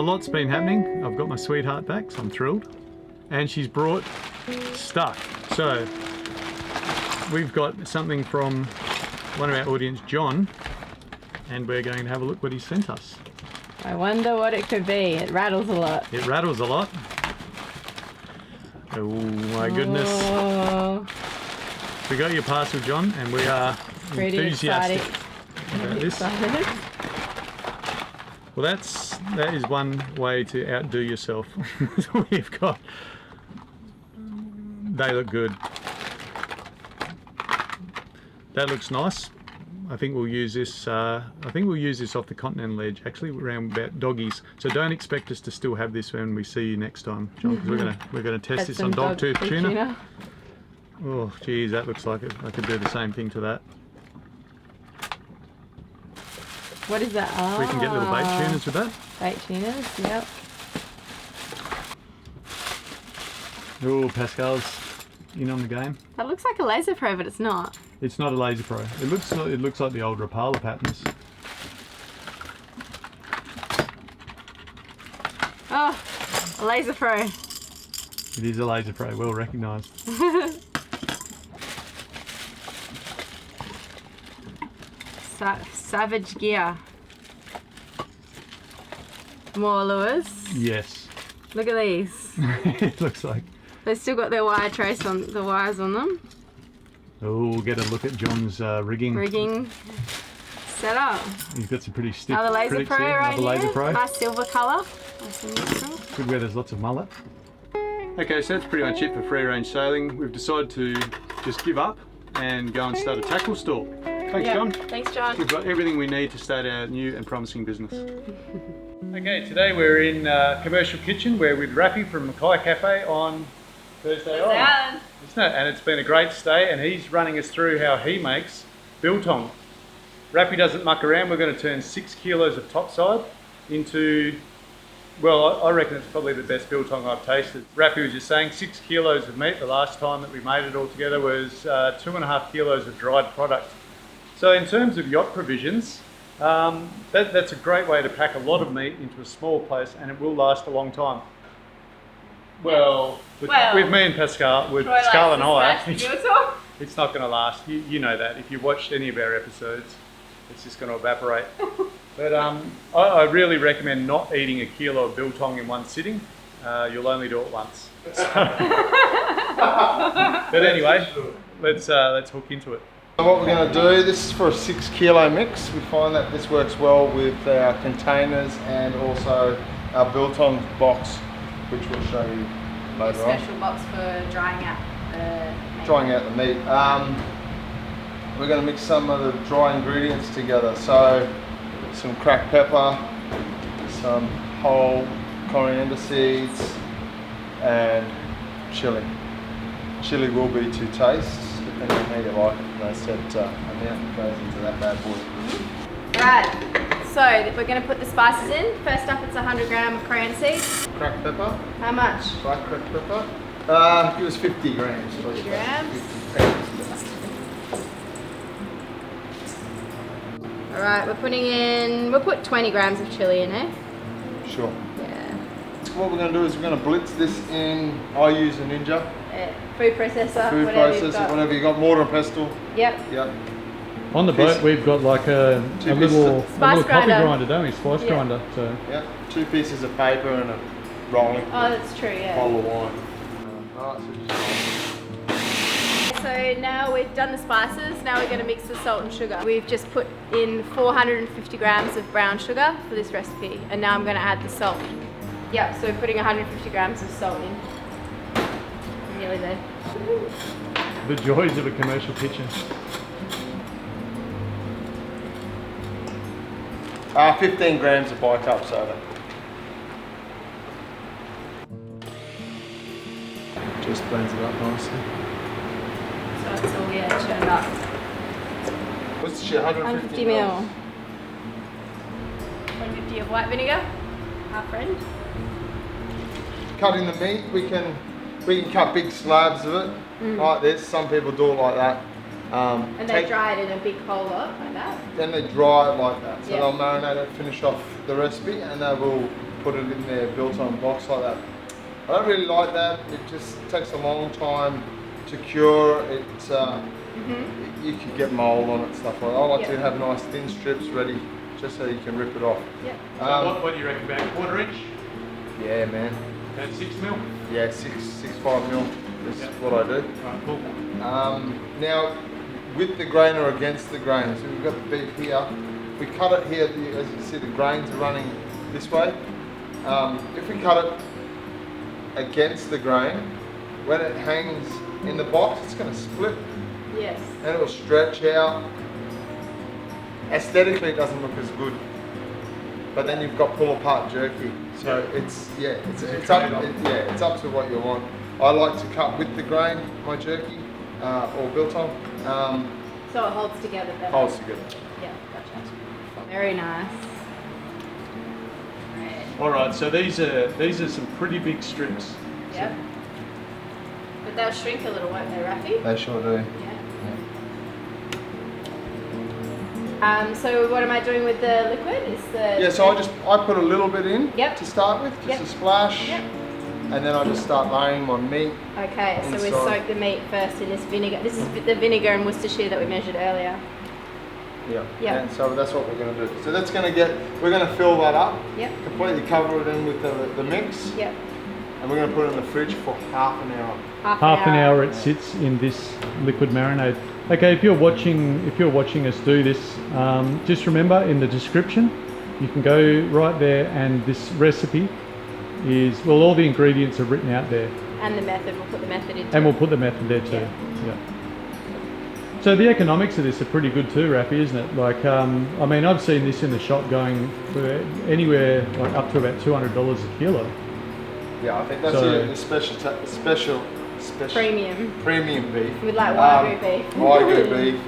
lot's been happening. I've got my sweetheart back, so I'm thrilled. And she's brought stuff. So we've got something from one of our audience, John, and we're going to have a look what he sent us. I wonder what it could be. It rattles a lot. It rattles a lot. Oh my goodness. Oh. We got your parcel, John, and we are Pretty enthusiastic excited. about this. Well, that is one way to outdo yourself. We've got. They look good. That looks nice. I think we'll use this. I think we'll use this off the Continental Edge, actually, around about doggies. So don't expect us to still have this when we see you next time, John, because we're gonna test this on dogtooth tuna. Oh, geez, that looks like it. I could do the same thing to that. What is that? Oh. We can get little bait tuners with that. Bait tuners, yep. Oh, Pascale's in on the game. That looks like a laser pro, but it's not. It's not a laser pro. It looks like the old Rapala patterns. Oh, a laser pro. It is a laser pro, well recognised. Savage gear. More lures. Yes. Look at these. It looks like. They've still got their wire trace on the wires on them. Oh, we'll get a look at John's rigging. Rigging setup. He's got some pretty stiff. Another laser pro here. right Another laser here. pro. Nice silver colour. Nice and neutral. Good where there's lots of mullet. Okay, so that's pretty much it for free range sailing. We've decided to just give up and go and start a tackle store. Thanks, John. Thanks, John. We've got everything we need to start our new and promising business. Okay, today we're in Commercial Kitchen. We're with Raphy from Mackay Cafe on Thursday on. And it's been a great stay, and he's running us through how he makes biltong. Raphy doesn't muck around. We're going to turn 6 kilos of topside into, well, I reckon it's probably the best biltong I've tasted. Raphy was just saying 6 kilos of meat. The last time that we made it all together was 2.5 kilos of dried product. So in terms of yacht provisions, that's a great way to pack a lot of meat into a small place, and it will last a long time. Well, with me and Pascale, with Pascale and I, it's not going to last. You know that. If you watched any of our episodes, it's just going to evaporate. But I really recommend not eating a kilo of biltong in one sitting. You'll only do it once. But anyway, let's hook into it. So what we're going to do, this is for a 6 kilo mix. We find that this works well with our containers and also our biltong box, which we'll show you later on. Special box for drying out the meat. Drying out the meat. We're going to mix some of the dry ingredients together. So some cracked pepper, some whole coriander seeds, and chilli. Chilli will be to taste, depending on how you like it. They said amount goes into that bad boy. Right, so we're going to put the spices in. First up, it's 100 grams of coriander seeds. Cracked pepper. How much? Black cracked pepper. It was 50 grams. 50 grams. 50 grams. Alright, we'll put 20 grams of chilli in, eh? Sure. Yeah. What we're going to do is we're going to blitz this in. I use a Ninja. Food processor. Food processor, whatever you got, mortar and pestle. Yep. Yep. On the boat, we've got like a little coffee grinder, don't we? Spice grinder. So. Yep. 2 pieces of paper and a rolling. Oh, that's true, yeah. Bottle of wine. So now we've done the spices, now we're going to mix the salt and sugar. We've just put in 450 grams of brown sugar for this recipe, and now I'm going to add the salt. Yep, so we're putting 150 grams of salt in. Nearly there. The joys of a commercial kitchen. 15 grams of bicarb soda. Just blends it up nicely. So it's all, churned up. What's the shit, 150 ml. 150 of white vinegar, our friend. Cutting the meat, we can cut big slabs of it, like this. Some people do it like that. And they dry it in a big whole lot, like that? Then they dry it like that. So yep. They'll marinate it, finish off the recipe, and they will put it in their Biltong Box like that. I don't really like that. It just takes a long time to cure. It's you could get mold on it and stuff like that. I like to have nice thin strips ready, just so you can rip it off. Yep. So what do you reckon, about 1/4 inch? Yeah, man. About 6 mil? Yeah, 6.5 mil is what I do. Right, cool. Now, with the grain or against the grain, so we've got the beef here. We cut it here, as you can see the grains are running this way. If we cut it against the grain, when it hangs in the box, it's going to split. Yes. And it will stretch out. Aesthetically, it doesn't look as good. But then you've got pull apart jerky. So it's up to what you want. I like to cut with the grain, my jerky, or biltong. So it holds together better. Holds together. Yeah, gotcha. Very nice. All right, so these are some pretty big strips. Yep. But they'll shrink a little, won't they, Rafi? They sure do. Yeah. So what am I doing with the liquid? So I put a little bit in to start with, just a splash. Yep. And then I just start laying my meat. Okay, so we inside. soak the meat first in this vinegar. This is the vinegar in Worcestershire that we measured earlier. Yeah. Yeah. And so that's what we're going to do. So that's going to we're going to fill that up. Yep. Completely cover it in with the mix. Yep. And we're going to put it in the fridge for half an hour. Half an hour it sits in this liquid marinade. Okay, if you're watching us do this, just remember in the description, you can go right there, and this recipe is, well, all the ingredients are written out there. And the method, we'll put the method in. And we'll put the method there too. Yeah. So the economics of this are pretty good too, Rafi, isn't it? Like, I mean, I've seen this in the shop going for anywhere like up to about $200 a kilo. Yeah, I think that's the special premium beef. With like Wagyu beef. Wagyu beef.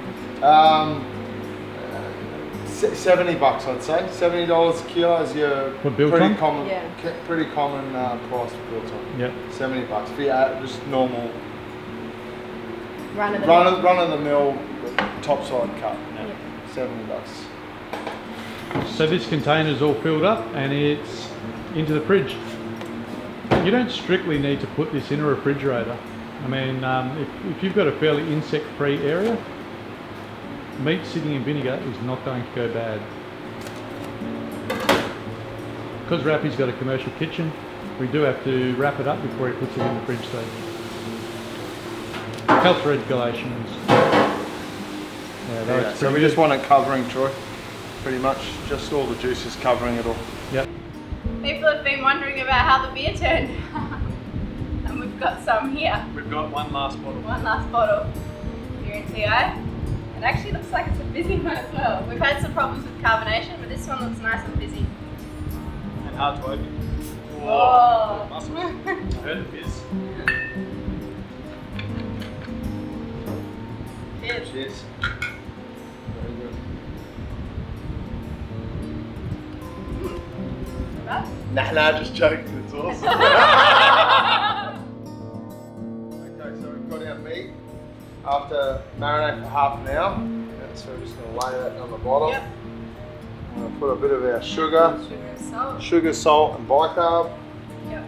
70 bucks, I'd say. $70 a kilo is your pretty common price for biltong. Yeah. 70 bucks for just normal run of the mill topside cut. Yeah. 70 bucks. So this container's all filled up and it's into the fridge. You don't strictly need to put this in a refrigerator. I mean, if you've got a fairly insect-free area, meat sitting in vinegar is not going to go bad. Because Rafi's got a commercial kitchen, we do have to wrap it up before he puts it in the fridge. So health regulations. So we just want it covering, Troy. Pretty much, just all the juices covering it all. Yep. People have been wondering about how the beer turned. And we've got some here. We've got one last bottle. One last bottle here in TI. It actually looks like it's a busy one as well. We've had some problems with carbonation, but this one looks nice and busy. And hard to open. Whoa! Muscles. I heard the fizz. Cheers. Cheers. Very good. Nah, just joking. It's awesome. Okay, so we've got our meat after marinate for half an hour. And so we're just going to lay that on the bottom. Yep. I'm going to put a bit of our sugar, salt, and bicarb. Yep.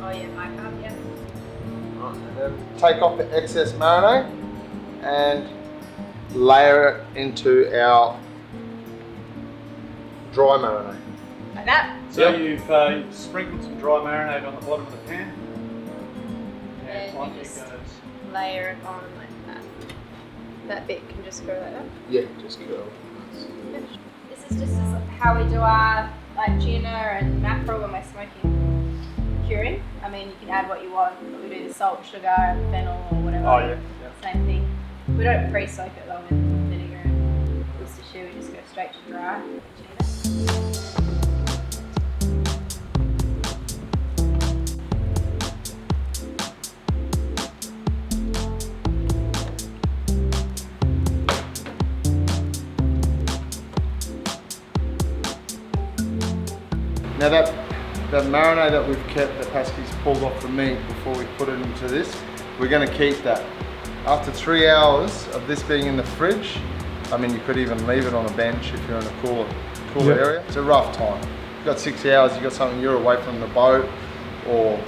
Oh yeah, bicarb, yep. Right, and then take off the excess marinade and layer it into our dry marinade. Like that? So you've sprinkled some dry marinade on the bottom of the pan. And on you it just goes. layer it on like that. That bit can just go like that. Yeah, just go. This is just how we do our like tuna and mackerel when we're smoking curing. I mean, you can add what you want, but we do the salt, sugar, and fennel or whatever. Oh yeah. Same thing. We don't pre-soak it though with vinegar and Worcestershire. We just go straight to dry tuna. Now that marinade that we've kept, that Pascale's pulled off the meat before we put it into this, we're going to keep that. After 3 hours of this being in the fridge, I mean you could even leave it on a bench if you're in a cooler area. It's a rough time. you've got 6 hours, you've got something, you're away from the boat or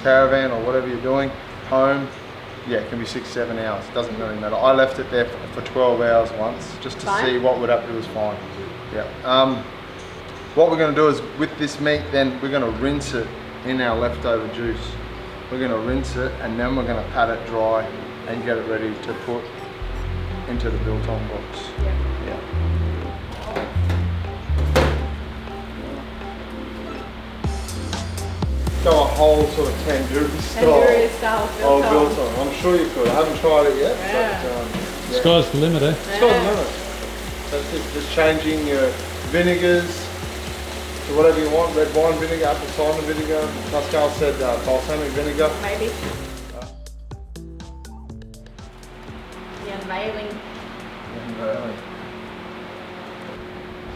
caravan or whatever you're doing, home, yeah, it can be 6-7 hours, it doesn't really matter. I left it there for 12 hours once, just to see what would happen. It was fine. Yeah. What we're going to do is, with this meat, then we're going to rinse it in our leftover juice. We're going to rinse it and then we're going to pat it dry and get it ready to put into the Biltong box. Yeah. Go a whole sort of tandoori style. Biltong. I'm sure you could. I haven't tried it yet. Yeah. But, Sky's the limit, eh? Sky's the limit. That's it. Just changing your vinegars to whatever you want. Red wine vinegar, apple cider vinegar. Pascale said balsamic vinegar. Maybe. Yeah, unveiling.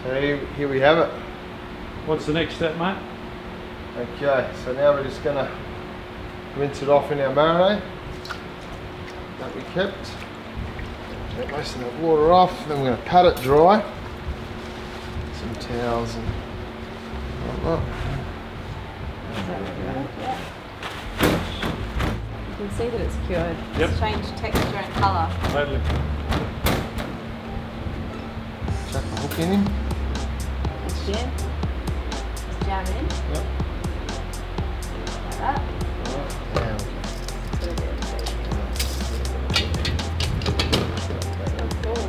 So here we have it. What's the next step, mate? Okay, so now we're just going to rinse it off in our marinade that we kept. Get most of the water off, then we're going to pat it dry. Some towels and whatnot. You can see that it's cured. Yep. It's changed texture and colour. Totally. Chuck the hook in him. It's jam. Just jam in. Yep. Like that. Yeah. Put a bit of seasoning. That's cool.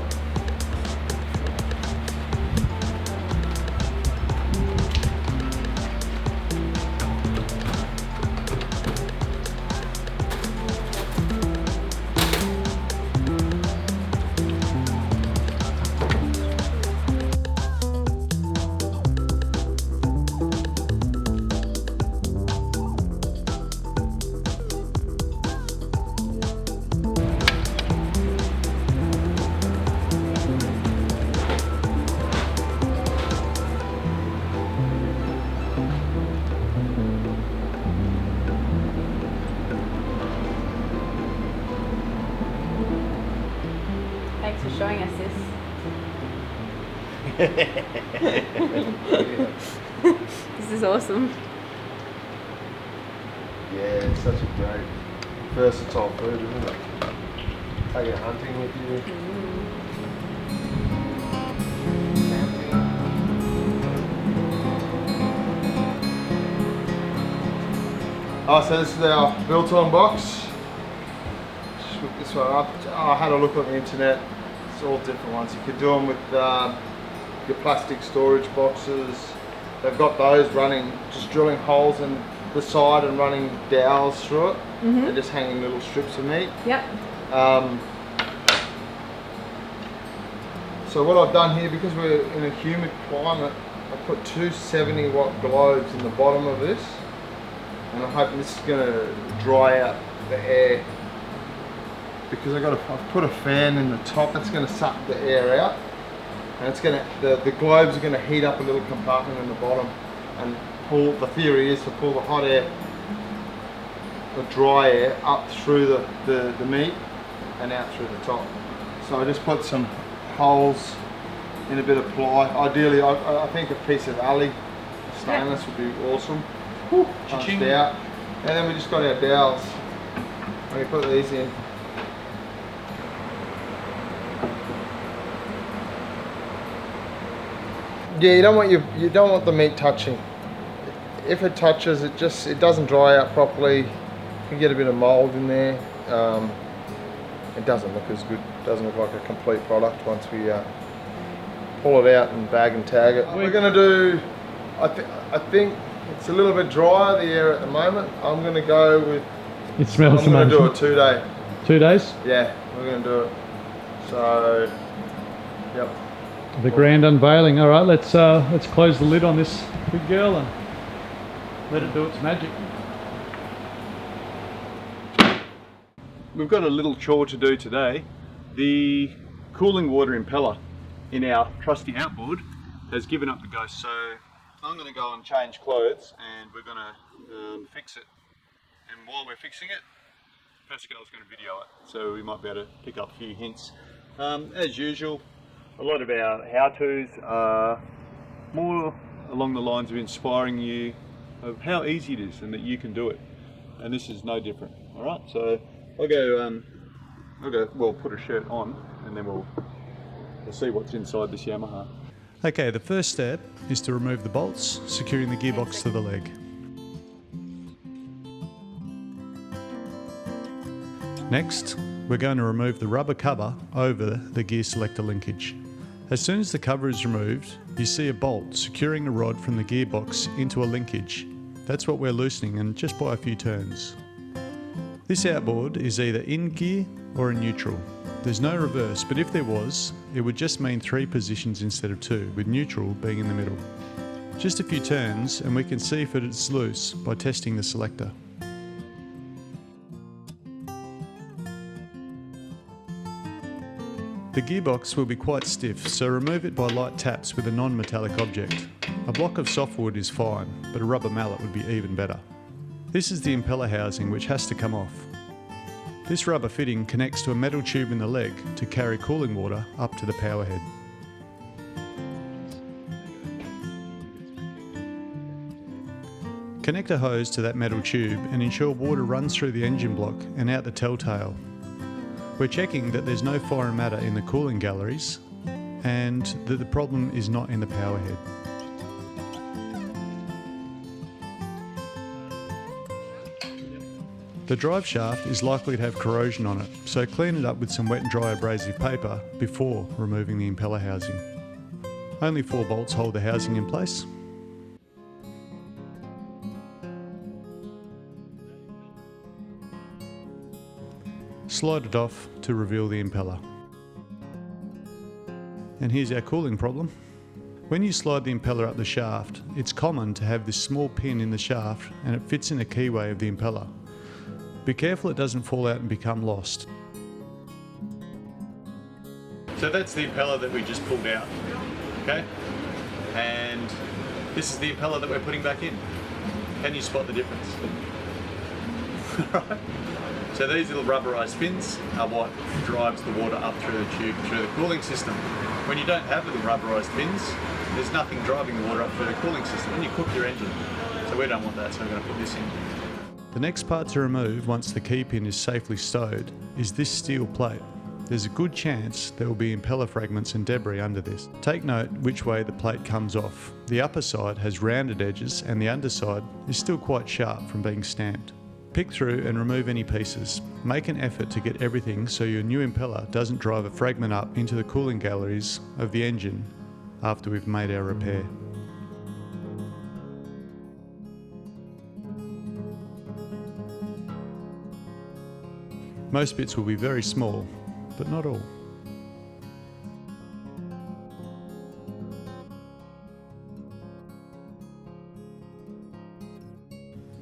Thanks for showing us this. This is awesome. Yeah, it's such a great versatile food, isn't it? Take it hunting with you. Oh, so this is our Biltong box. Just whip this one up. I had a look on the internet. It's all different ones. You could do them with your plastic storage boxes. They've got those running, just drilling holes in the side and running dowels through it. They're just hanging little strips of meat. Yep. So what I've done here, because we're in a humid climate, I put 2 70-watt globes in the bottom of this, and I'm hoping this is going to dry out the air, because I've put a fan in the top that's going to suck the air out, and it's going to the globes are going to heat up a little compartment in the bottom and pull. The theory is to pull the hot air, the dry air, up through the meat and out through the top. So I just put some holes in a bit of ply. Ideally, I think a piece of alley stainless would be awesome. Punched out, and then we just got our dowels. We put these in. Yeah, you don't want the meat touching. If it touches, it doesn't dry out properly. You can get a bit of mold in there. It doesn't look as good. It doesn't look like a complete product once we pull it out and bag and tag it. We're going to do. I think it's a little bit drier, the air at the moment. I'm going to go with. It smells I'm going to do a 2-day. 2 days? Yeah, we're going to do it. So, yep. The grand unveiling. All right, let's close the lid on this big girl and let it do its magic. We've got a little chore to do today. The cooling water impeller in our trusty Outboard has given up the ghost, so I'm going to go and change clothes and we're going to fix it. And while we're fixing it, Pascale's going to video it, so we might be able to pick up a few hints. As usual, a lot of our how-tos are more along the lines of inspiring you of how easy it is and that you can do it. And this is no different. All right, so I'll go, well, put a shirt on and then we'll see what's inside this Yamaha. Okay, the first step is to remove the bolts, securing the gearbox to the leg. Next, we're going to remove the rubber cover over the gear selector linkage. As soon as the cover is removed, you see a bolt securing the rod from the gearbox into a linkage. That's what we're loosening, and just by a few turns. This outboard is either in gear or in neutral. There's no reverse, but if there was, it would just mean 3 positions instead of 2, with neutral being in the middle. Just a few turns and we can see if it's loose by testing the selector. The gearbox will be quite stiff, so remove it by light taps with a non-metallic object. A block of softwood is fine, but a rubber mallet would be even better. This is the impeller housing, which has to come off. This rubber fitting connects to a metal tube in the leg to carry cooling water up to the power head. Connect a hose to that metal tube and ensure water runs through the engine block and out the telltale. We're checking that there's no foreign matter in the cooling galleries and that the problem is not in the power head. The drive shaft is likely to have corrosion on it, so clean it up with some wet and dry abrasive paper before removing the impeller housing. Only 4 bolts hold the housing in place. Slide it off to reveal the impeller. And here's our cooling problem. When you slide the impeller up the shaft, it's common to have this small pin in the shaft and it fits in the keyway of the impeller. Be careful it doesn't fall out and become lost. So that's the impeller that we just pulled out, okay? And this is the impeller that we're putting back in. Can you spot the difference? Right. So these little rubberized fins are what drives the water up through the tube, through the cooling system. When you don't have little rubberized fins, there's nothing driving the water up through the cooling system and you cook your engine. So we don't want that, so we're going to put this in. The next part to remove once the key pin is safely stowed is this steel plate. There's a good chance there will be impeller fragments and debris under this. Take note which way the plate comes off. The upper side has rounded edges and the underside is still quite sharp from being stamped. Pick through and remove any pieces. Make an effort to get everything so your new impeller doesn't drive a fragment up into the cooling galleries of the engine after we've made our repair. Most bits will be very small, but not all.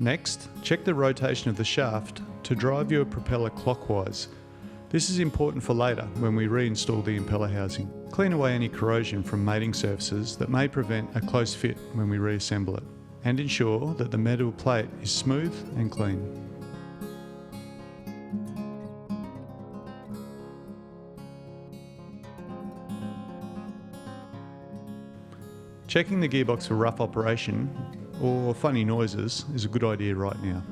Next, check the rotation of the shaft to drive your propeller clockwise. This is important for later when we reinstall the impeller housing. Clean away any corrosion from mating surfaces that may prevent a close fit when we reassemble it, and ensure that the metal plate is smooth and clean. Checking the gearbox for rough operation or funny noises is a good idea right now.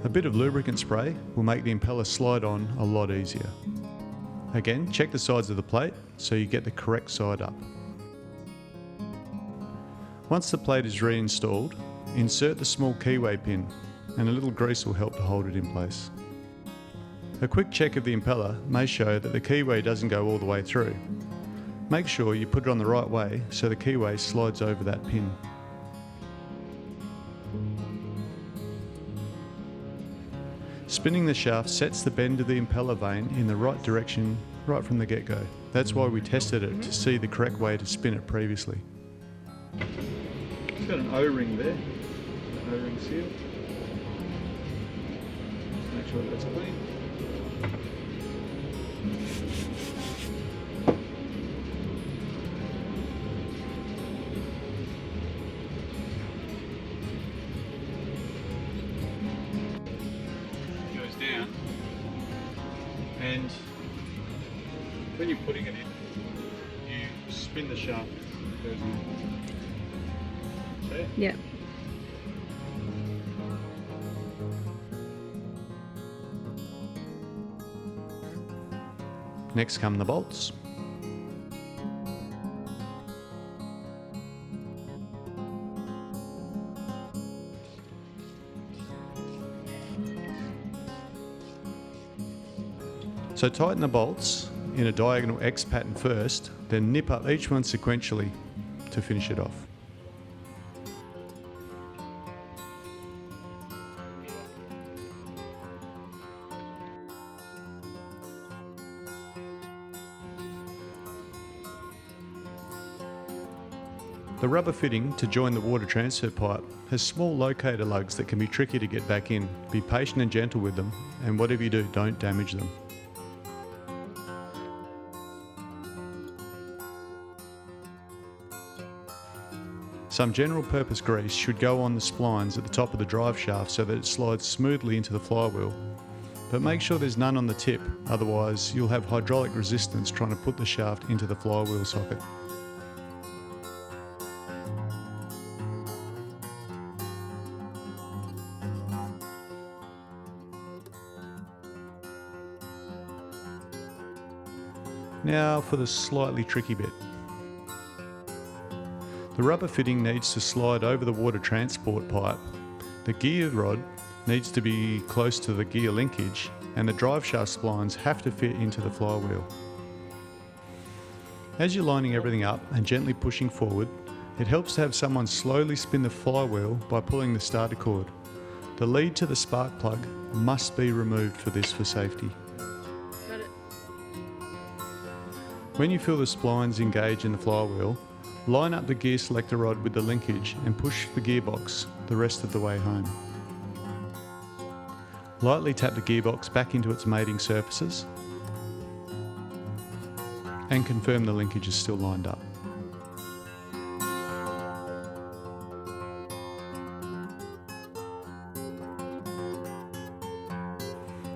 A bit of lubricant spray will make the impeller slide on a lot easier. Again, check the sides of the plate so you get the correct side up. Once the plate is reinstalled, insert the small keyway pin and a little grease will help to hold it in place. A quick check of the impeller may show that the keyway doesn't go all the way through. Make sure you put it on the right way so the keyway slides over that pin. Spinning the shaft sets the bend of the impeller vane in the right direction right from the get-go. That's why we tested it to see the correct way to spin it previously. It's got an O-ring there, an O-ring seal. Just make sure that's clean. Down, and when you're putting it in, you spin the shaft, it goes in. see? Yeah. Next come the bolts. So tighten the bolts in a diagonal X pattern first, then nip up each one sequentially to finish it off. The rubber fitting to join the water transfer pipe has small locator lugs that can be tricky to get back in. Be patient and gentle with them, and whatever you do, don't damage them. Some general purpose grease should go on the splines at the top of the drive shaft so that it slides smoothly into the flywheel. But make sure there's none on the tip, otherwise you'll have hydraulic resistance trying to put the shaft into the flywheel socket. Now for the slightly tricky bit. The rubber fitting needs to slide over the water transport pipe. The gear rod needs to be close to the gear linkage, and the drive shaft splines have to fit into the flywheel. As you're lining everything up and gently pushing forward, it helps to have someone slowly spin the flywheel by pulling the starter cord. The lead to the spark plug must be removed for this for safety. Got it. When you feel the splines engage in the flywheel, line up the gear selector rod with the linkage and push the gearbox the rest of the way home. Lightly tap the gearbox back into its mating surfaces and confirm the linkage is still lined up.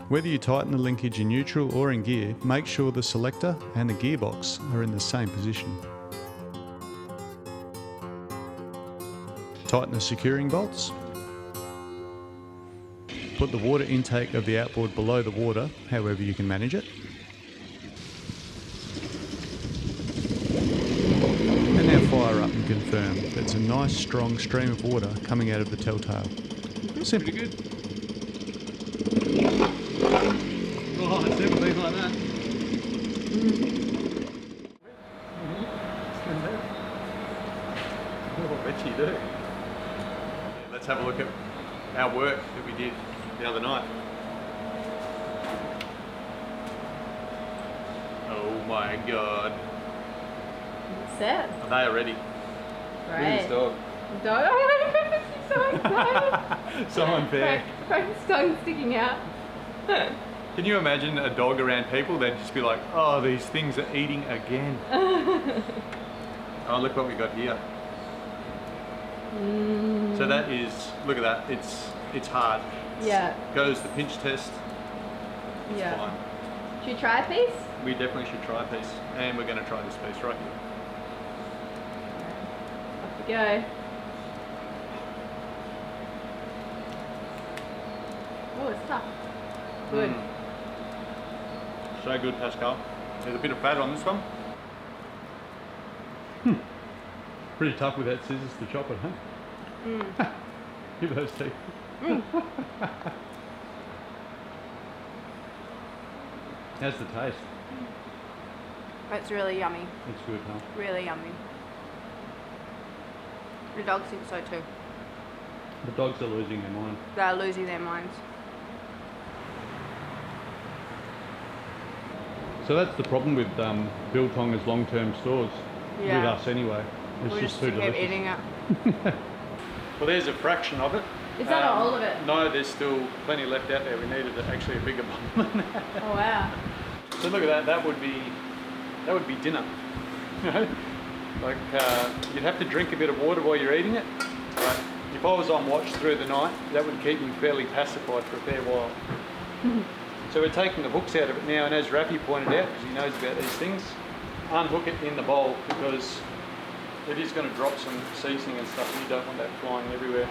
Whether you tighten the linkage in neutral or in gear, make sure the selector and the gearbox are in the same position. Tighten the securing bolts. Put the water intake of the outboard below the water, however you can manage it. And now fire up and confirm that it's a nice strong stream of water coming out of the telltale. Simple. Pretty good. Oh, it's never been like that. Oh, I bet you do. Let's have a look at our work that we did the other night. Oh my god. Set. Are they already? Right. Look at this dog. Dog. Oh my goodness, he's so excited. So unfair. Frank's tongue sticking out. Can you imagine a dog around people? They'd just be like, oh, these things are eating again. Oh, look what we got here. So that is, look at that, it's hard. Yeah. Goes the pinch test. It's Yeah. fine. Should we try a piece? We definitely should try a piece. And we're going to try this piece right here. Off we go. Oh, it's tough. Good. So good, Pascale. There's a bit of fat on this one. Pretty tough with that scissors to chop it, huh? Give those teeth. How's the taste? It's really yummy. It's good, huh? Really yummy. The dogs think so too. The dogs are losing their mind. They're losing their minds. So that's the problem with Biltong as long-term stores. Yeah. With us anyway. It's We're just just too keep delicious. eating it. Well, there's a fraction of it. Is that all of it? No, there's still plenty left out there. We needed actually a bigger bottle than that. Oh wow. So look at that. That would be dinner. You know, like you'd have to drink a bit of water while you're eating it. But if I was on watch through the night, that would keep me fairly pacified for a fair while. So we're taking the hooks out of it now, and as Raffy pointed out, because he knows about these things, unhook it in the bowl, because it is going to drop some seasoning and stuff, and you don't want that flying everywhere.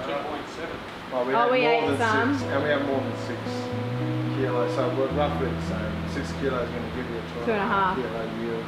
2.7. Oh, we ate more than some. 6, and we have more than 6 kilos, so we're roughly the same. 6 kilos is going to give you a 2.5 kilo yield.